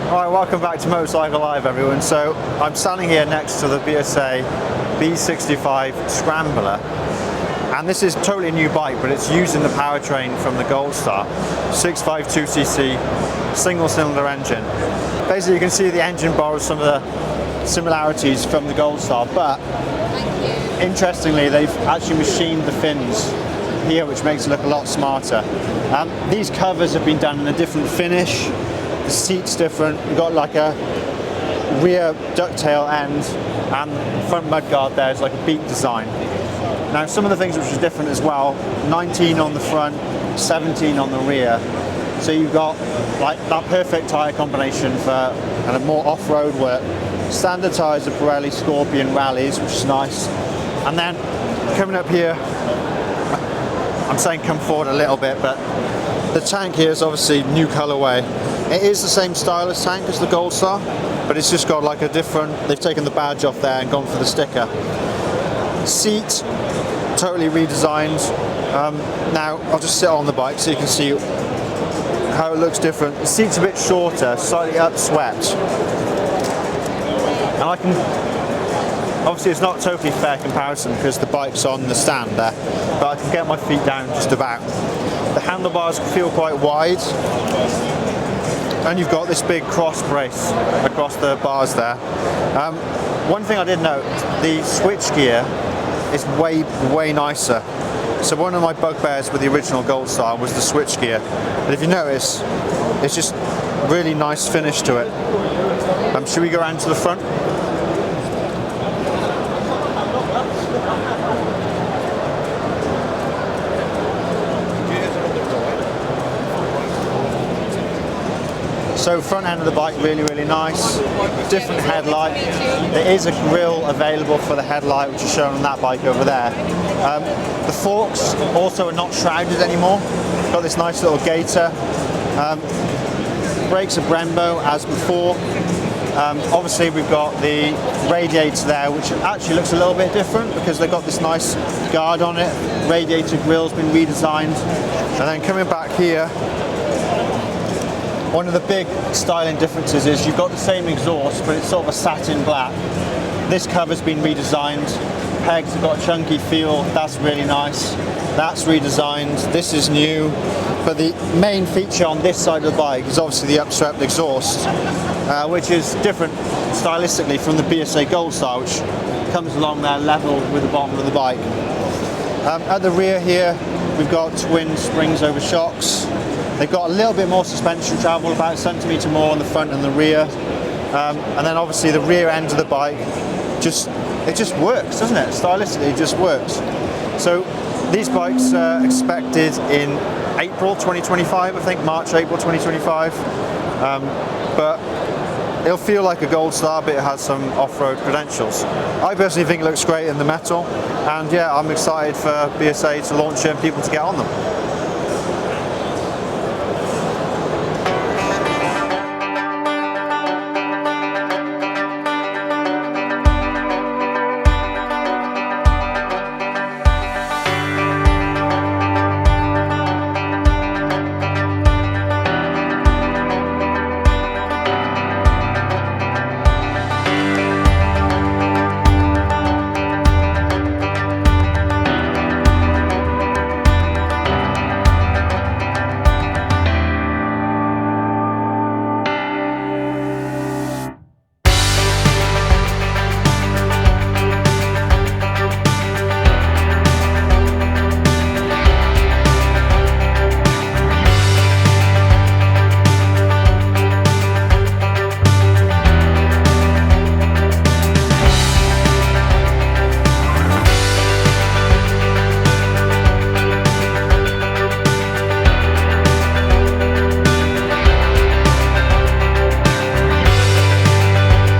Alright, welcome back to Motorcycle Live everyone. So I'm standing here next to the BSA B65 Scrambler, and this is totally a new bike, but it's using the powertrain from the Goldstar 652cc single cylinder engine. Basically you can see the engine borrows some of the similarities from the Goldstar, but interestingly they've actually machined the fins here, which makes it look a lot smarter. These covers have been done in a different finish. The seat's different. You've got like a rear ducktail end, and front mudguard there is like a beak design. Now some of the things which are different as well, 19 on the front, 17 on the rear. So you've got like that perfect tyre combination for kind of more off-road work. Standard tyres are Pirelli Scorpion Rallies, which is nice. And then coming up here, I'm saying come forward a little bit, but the tank here is obviously new colourway. It is the same stylus tank as the Goldstar, but it's just got like a different, they've taken the badge off there and gone for the sticker. Seat, totally redesigned. Now I'll just sit on the bike so you can see how it looks different. The seat's a bit shorter, slightly upswept. And I can, obviously it's not a totally fair comparison because the bike's on the stand there, but I can get my feet down just about. The handlebars feel quite wide, and you've got this big cross brace across the bars there. One thing I did note, the switch gear is way nicer. So one of my bugbears with the original Goldstar was the switch gear. But if you notice, it's just really nice finish to it. Should we go around to the front? So front end of the bike, really nice. Different headlight. There is a grille available for the headlight, which is shown on that bike over there. The forks also are not shrouded anymore. Got this nice little gaiter. Brakes are Brembo as before. Obviously we've got the radiator there, which actually looks a little bit different because they've got this nice guard on it. Radiator grille's been redesigned. And then coming back here, one of the big styling differences is you've got the same exhaust, but it's sort of a satin black. This cover's been redesigned. Pegs have got a chunky feel. That's really nice. That's redesigned. This is new. But the main feature on this side of the bike is obviously the upswept exhaust, which is different stylistically from the BSA Goldstar, which comes along there level with the bottom of the bike. At the rear here, we've got twin springs over shocks. They've got a little bit more suspension travel, about a centimetre more on the front and the rear. And then obviously the rear end of the bike, it just works, doesn't it? Stylistically, it just works. So these bikes are expected in April 2025, I think, March, April 2025. But it'll feel like a Goldstar, but it has some off-road credentials. I personally think it looks great in the metal. And yeah, I'm excited for BSA to launch it and people to get on them.